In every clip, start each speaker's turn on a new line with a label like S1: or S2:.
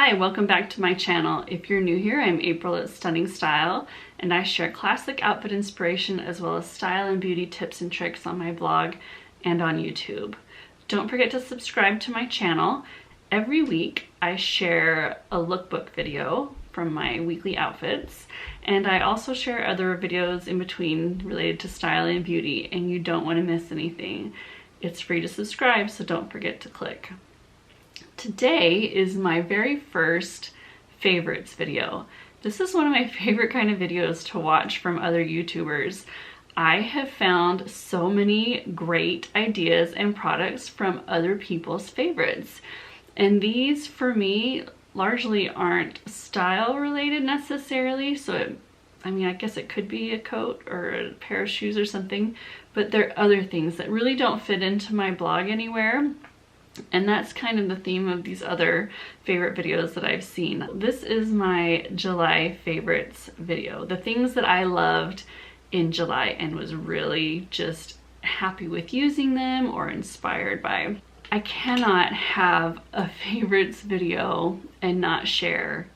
S1: Hi, welcome back to my channel. If you're new here, I'm April at Stunning Style, and I share classic outfit inspiration as well as style and beauty tips and tricks on my blog and on YouTube. Don't forget to subscribe to my channel. Every week I share a lookbook video from my weekly outfits, and I also share other videos in between related to style and beauty, and you don't want to miss anything. It's free to subscribe, so don't forget to click. Today is my very first favorites video. This is one of my favorite kind of videos to watch from other YouTubers. I have found so many great ideas and products from other people's favorites. And these, for me, largely aren't style related necessarily. So I guess it could be a coat or a pair of shoes or something, but there are other things that really don't fit into my blog anywhere. And that's kind of the theme of these other favorite videos that I've seen. This is my July favorites video. The things that I loved in July and was really just happy with using them or inspired by. I cannot have a favorites video and not share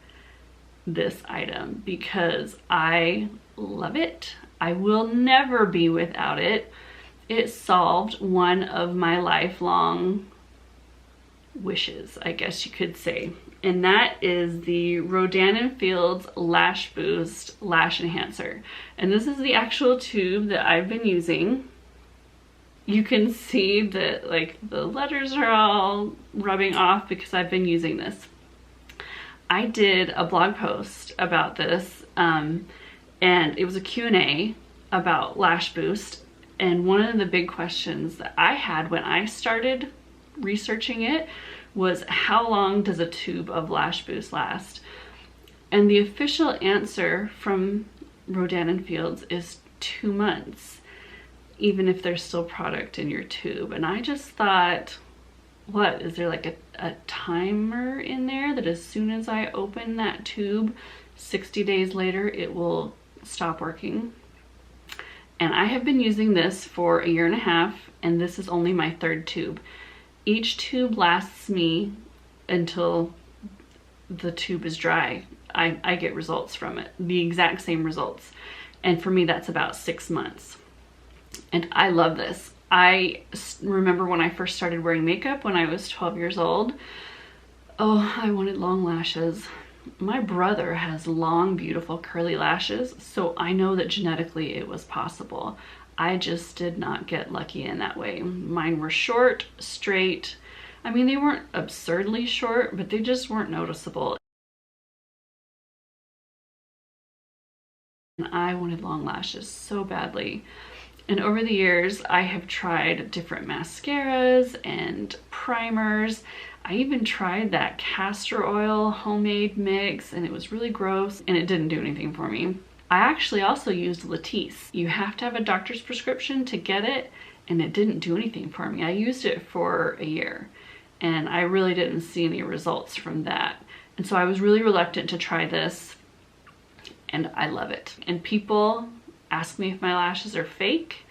S1: this item because I love it. I will never be without it. It solved one of my lifelong wishes, I guess you could say, and that is the Rodan & Fields Lash Boost Lash Enhancer. And this is the actual tube that I've been using. You can see that like the letters are all rubbing off because I've been using this. I did a blog post about this and it was a Q&A about Lash Boost, and one of the big questions that I had when I started researching it was, how long does a tube of Lash Boost last? And the official answer from Rodan & Fields is 2 months, even if there's still product in your tube. And I just thought, what, is there like a timer in there that as soon as I open that tube, 60 days later, it will stop working? And I have been using this for 1.5 years, and this is only my 3rd tube. Each tube lasts me until the tube is dry. I get results from it, the exact same results. And for me, that's about 6 months. And I love this. I remember when I first started wearing makeup when I was 12 years old. Oh, I wanted long lashes. My brother has long, beautiful curly lashes, so I know that genetically it was possible. I just did not get lucky in that way. Mine were short, straight. I mean, they weren't absurdly short, but they just weren't noticeable. And I wanted long lashes so badly. And over the years, I have tried different mascaras and primers. I even tried that castor oil homemade mix, and it was really gross, and it didn't do anything for me. I actually also used Latisse. You have to have a doctor's prescription to get it, and it didn't do anything for me. I used it for 1 year, and I really didn't see any results from that. And so I was really reluctant to try this, and I love it. And people ask me if my lashes are fake.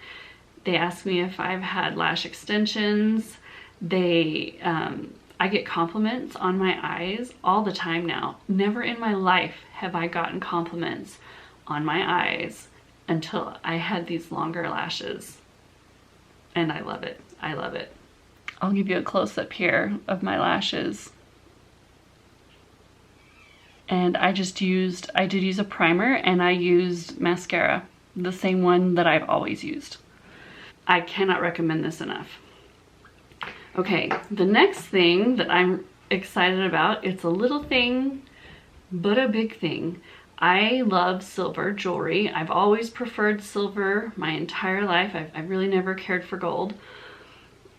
S1: They ask me if I've had lash extensions. I get compliments on my eyes all the time now. Never in my life have I gotten compliments on my eyes until I had these longer lashes, and I love it. I love it. I'll give you a close-up here of my lashes. And I did use a primer, and I used mascara, the same one that I've always used. I cannot recommend this enough. Okay, the next thing that I'm excited about, it's a little thing, but a big thing. I love silver jewelry. I've always preferred silver my entire life. I've really never cared for gold.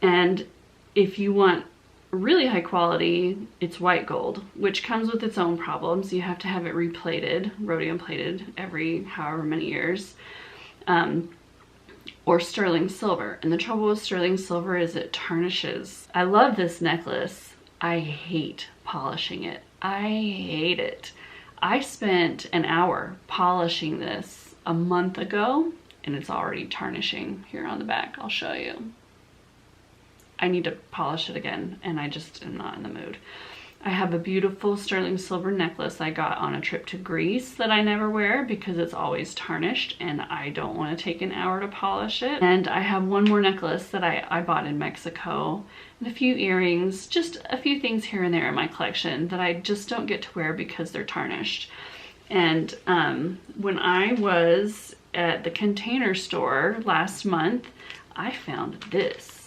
S1: And if you want really high quality, it's white gold, which comes with its own problems. You have to have it replated, rhodium plated, every however many years. Or sterling silver. And the trouble with sterling silver is it tarnishes. I love this necklace. I hate polishing it. I hate it. I spent an hour polishing this a month ago, and it's already tarnishing here on the back. I'll show you. I need to polish it again, and I just am not in the mood. I have a beautiful sterling silver necklace I got on a trip to Greece that I never wear because it's always tarnished and I don't want to take an hour to polish it. And I have one more necklace that I bought in Mexico, and a few earrings, just a few things here and there in my collection that I just don't get to wear because they're tarnished. And when I was at the Container Store last month, I found this.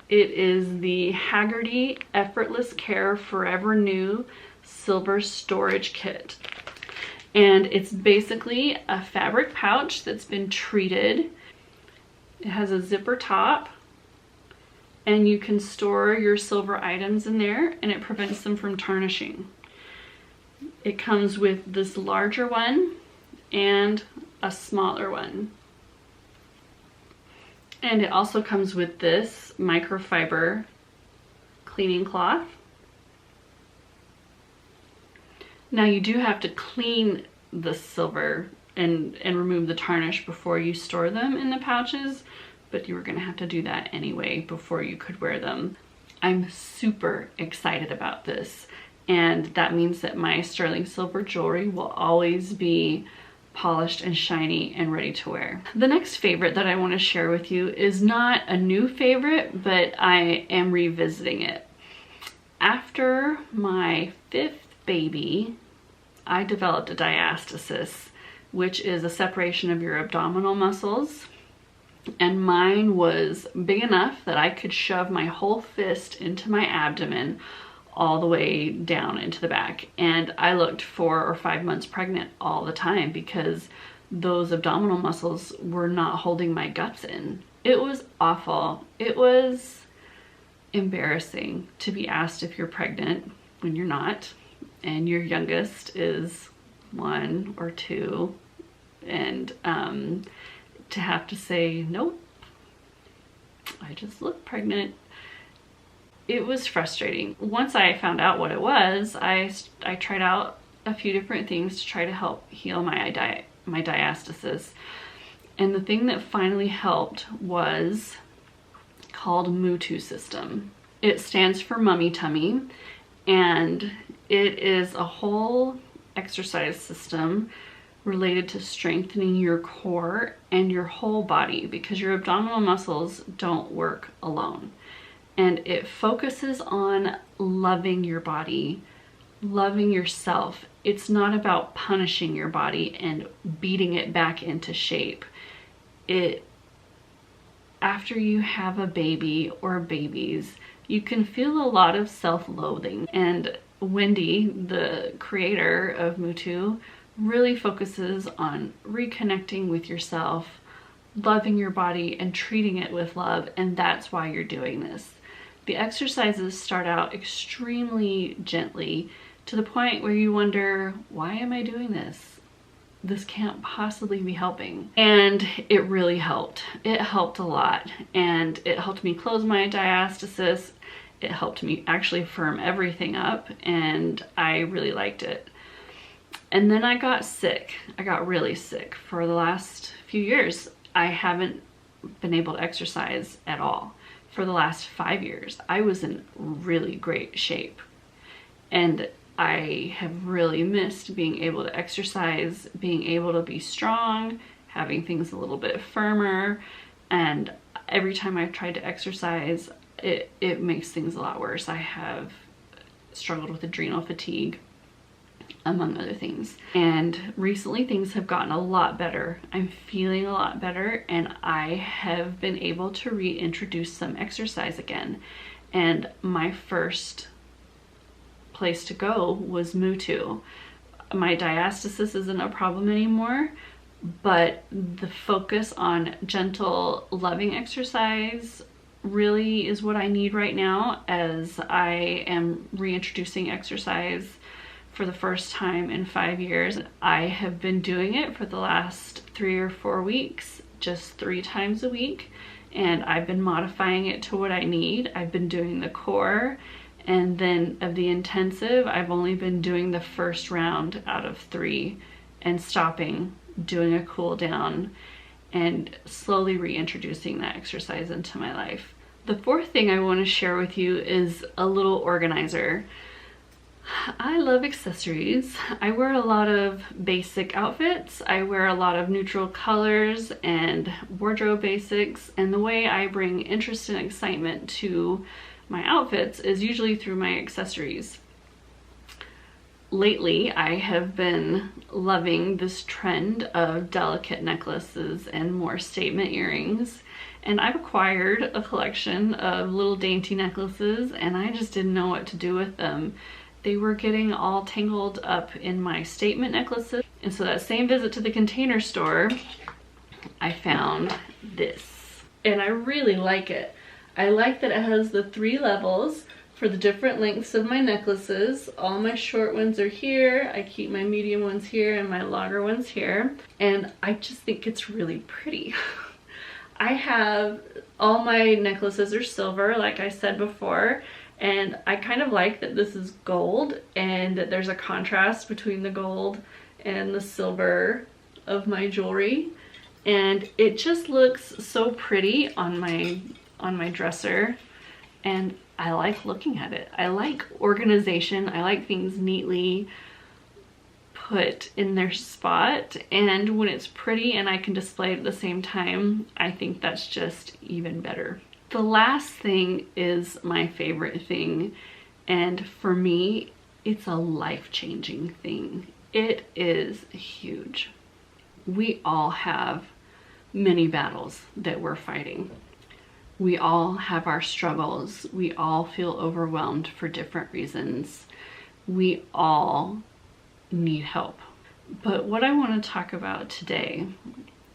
S1: It is the Haggerty Effortless Care Forever New Silver Storage Kit. And it's basically a fabric pouch that's been treated. It has a zipper top, and you can store your silver items in there, and it prevents them from tarnishing. It comes with this larger one and a smaller one. And it also comes with this microfiber cleaning cloth. Now you do have to clean the silver and remove the tarnish before you store them in the pouches, but you were gonna have to do that anyway before you could wear them. I'm super excited about this, and that means that my sterling silver jewelry will always be polished and shiny and ready to wear. The next favorite that I want to share with you is not a new favorite, but I am revisiting it. After my 5th baby, I developed a diastasis, which is a separation of your abdominal muscles, and mine was big enough that I could shove my whole fist into my abdomen all the way down into the back. And I looked 4 or 5 months pregnant all the time because those abdominal muscles were not holding my guts in. It was awful. It was embarrassing to be asked if you're pregnant when you're not, and your youngest is 1 or 2, and to have to say, nope, I just look pregnant. It was frustrating. Once I found out what it was, I tried out a few different things to try to help heal my diastasis. And the thing that finally helped was called MuTu System. It stands for Mummy Tummy, and it is a whole exercise system related to strengthening your core and your whole body, because your abdominal muscles don't work alone. And it focuses on loving your body, loving yourself. It's not about punishing your body and beating it back into shape. After you have a baby or babies, you can feel a lot of self-loathing. And Wendy, the creator of MuTu, really focuses on reconnecting with yourself, loving your body, and treating it with love. And that's why you're doing this. The exercises start out extremely gently, to the point where you wonder, why am I doing this? This can't possibly be helping. And it really helped. It helped a lot. And it helped me close my diastasis. It helped me actually firm everything up, and I really liked it. And then I got sick. I got really sick. For the last few years, I haven't been able to exercise at all. For the last 5 years, I was in really great shape, and I have really missed being able to exercise, being able to be strong, having things a little bit firmer. And every time I've tried to exercise, it makes things a lot worse. I have struggled with adrenal fatigue, among other things. And recently things have gotten a lot better. I'm feeling a lot better, and I have been able to reintroduce some exercise again. And my first place to go was MuTu. My diastasis isn't a problem anymore, but the focus on gentle, loving exercise really is what I need right now, as I am reintroducing exercise for the first time in 5 years. I have been doing it for the last 3 or 4 weeks, just 3 times a week, and I've been modifying it to what I need. I've been doing the core, and then of the intensive, I've only been doing the first round out of 3 and stopping, doing a cool down, and slowly reintroducing that exercise into my life. The fourth thing I want to share with you is a little organizer. I love accessories. I wear a lot of basic outfits. I wear a lot of neutral colors and wardrobe basics, and the way I bring interest and excitement to my outfits is usually through my accessories. Lately, I have been loving this trend of delicate necklaces and more statement earrings, and I've acquired a collection of little dainty necklaces, and I just didn't know what to do with them. They were getting all tangled up in my statement necklaces, and so that same visit to the Container Store, I found this, and I really like it. I like that it has the 3 levels for the different lengths of my necklaces. All my short ones are here. I keep my medium ones here and my longer ones here. And I just think it's really pretty. I have, all my necklaces are silver, like I said before. And I kind of like that this is gold and that there's a contrast between the gold and the silver of my jewelry. And it just looks so pretty on my dresser. And I like looking at it. I like organization. I like things neatly put in their spot. And when it's pretty and I can display it at the same time, I think that's just even better. The last thing is my favorite thing. And for me, it's a life-changing thing. It is huge. We all have many battles that we're fighting. We all have our struggles. We all feel overwhelmed for different reasons. We all need help. But what I want to talk about today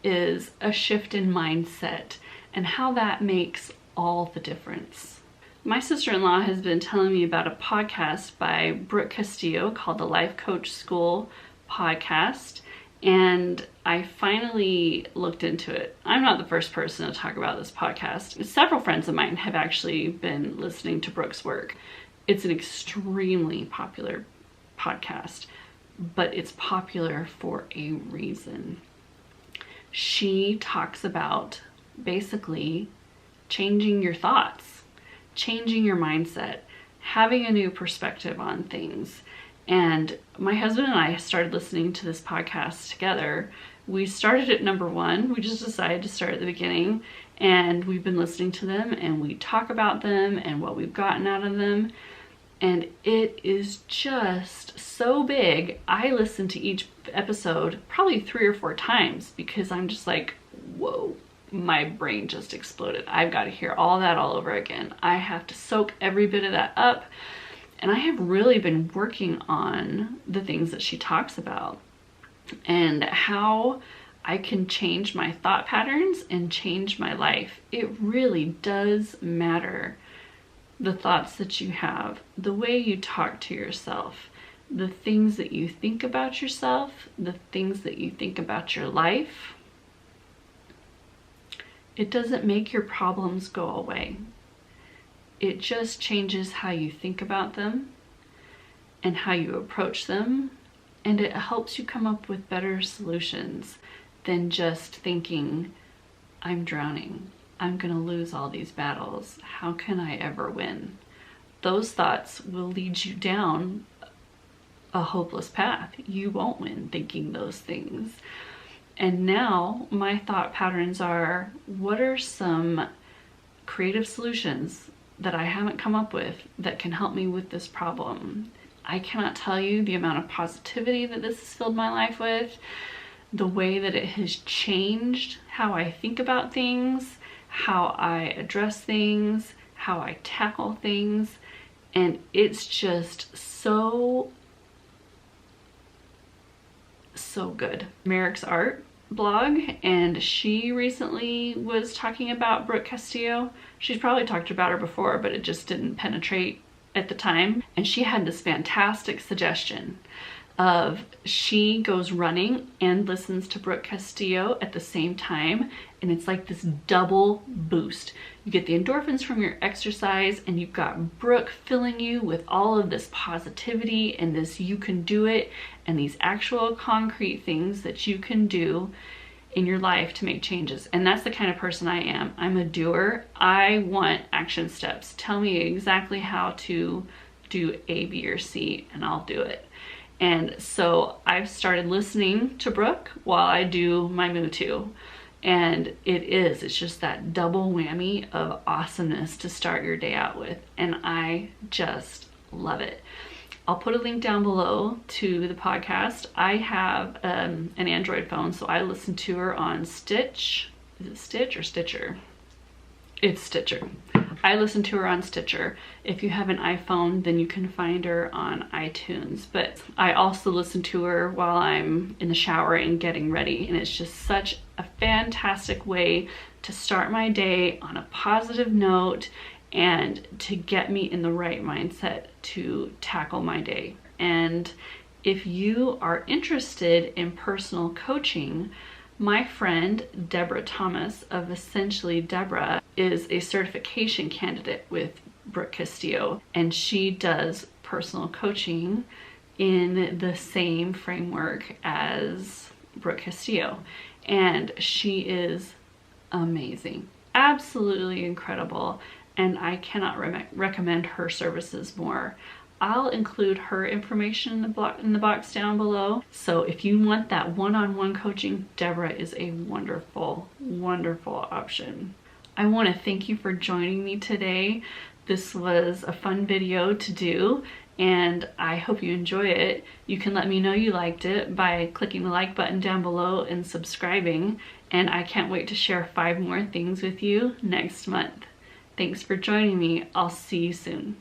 S1: is a shift in mindset and how that makes all the difference. My sister-in-law has been telling me about a podcast by Brooke Castillo called the Life Coach School podcast, and I finally looked into it. I'm not the first person to talk about this podcast. Several friends of mine have actually been listening to Brooke's work. It's an extremely popular podcast, but it's popular for a reason. She talks about basically changing your thoughts, changing your mindset, having a new perspective on things. And my husband and I started listening to this podcast together. We started at number 1. We just decided to start at the beginning, and we've been listening to them, and we talk about them and what we've gotten out of them. And it is just so big. I listen to each episode probably 3 or 4 times because I'm just like, whoa, my brain just exploded. I've got to hear all that all over again. I have to soak every bit of that up. And I have really been working on the things that she talks about and how I can change my thought patterns and change my life. It really does matter. The thoughts that you have, the way you talk to yourself, the things that you think about yourself, the things that you think about your life. It doesn't make your problems go away. It just changes how you think about them and how you approach them, and it helps you come up with better solutions than just thinking, I'm drowning. I'm gonna lose all these battles. How can I ever win? Those thoughts will lead you down a hopeless path. You won't win thinking those things. And now my thought patterns are, what are some creative solutions that I haven't come up with that can help me with this problem? I cannot tell you the amount of positivity that this has filled my life with, the way that it has changed how I think about things, how I address things, how I tackle things, and it's just so good. Merrick's art blog, and she recently was talking about Brooke Castillo. She's probably talked about her before, but it just didn't penetrate at the time. And she had this fantastic suggestion of she goes running and listens to Brooke Castillo at the same time, and it's like this double boost. You get the endorphins from your exercise, and you've got Brooke filling you with all of this positivity and this you can do it and these actual concrete things that you can do. in your life to make changes. And that's the kind of person I am. I'm a doer. I want action steps. Tell me exactly how to do A, B, or C, and I'll do it. And so I've started listening to Brooke while I do my MuTu. And it's just that double whammy of awesomeness to start your day out with. And I just love it. I'll put a link down below to the podcast. I have an Android phone, so I listen to her on Stitch. Is it Stitch or Stitcher? It's Stitcher. I listen to her on Stitcher. If you have an iPhone, then you can find her on iTunes. But I also listen to her while I'm in the shower and getting ready. And it's just such a fantastic way to start my day on a positive note and to get me in the right mindset to tackle my day. And if you are interested in personal coaching, my friend Deborah Thomas of Essentially Deborah is a certification candidate with Brooke Castillo, and she does personal coaching in the same framework as Brooke Castillo, and she is amazing, absolutely incredible, and I cannot recommend her services more. I'll include her information in the box down below. So if you want that one-on-one coaching, Deborah is a wonderful, wonderful option. I want to thank you for joining me today. This was a fun video to do, and I hope you enjoy it. You can let me know you liked it by clicking the like button down below and subscribing. And I can't wait to share 5 more things with you next month. Thanks for joining me. I'll see you soon.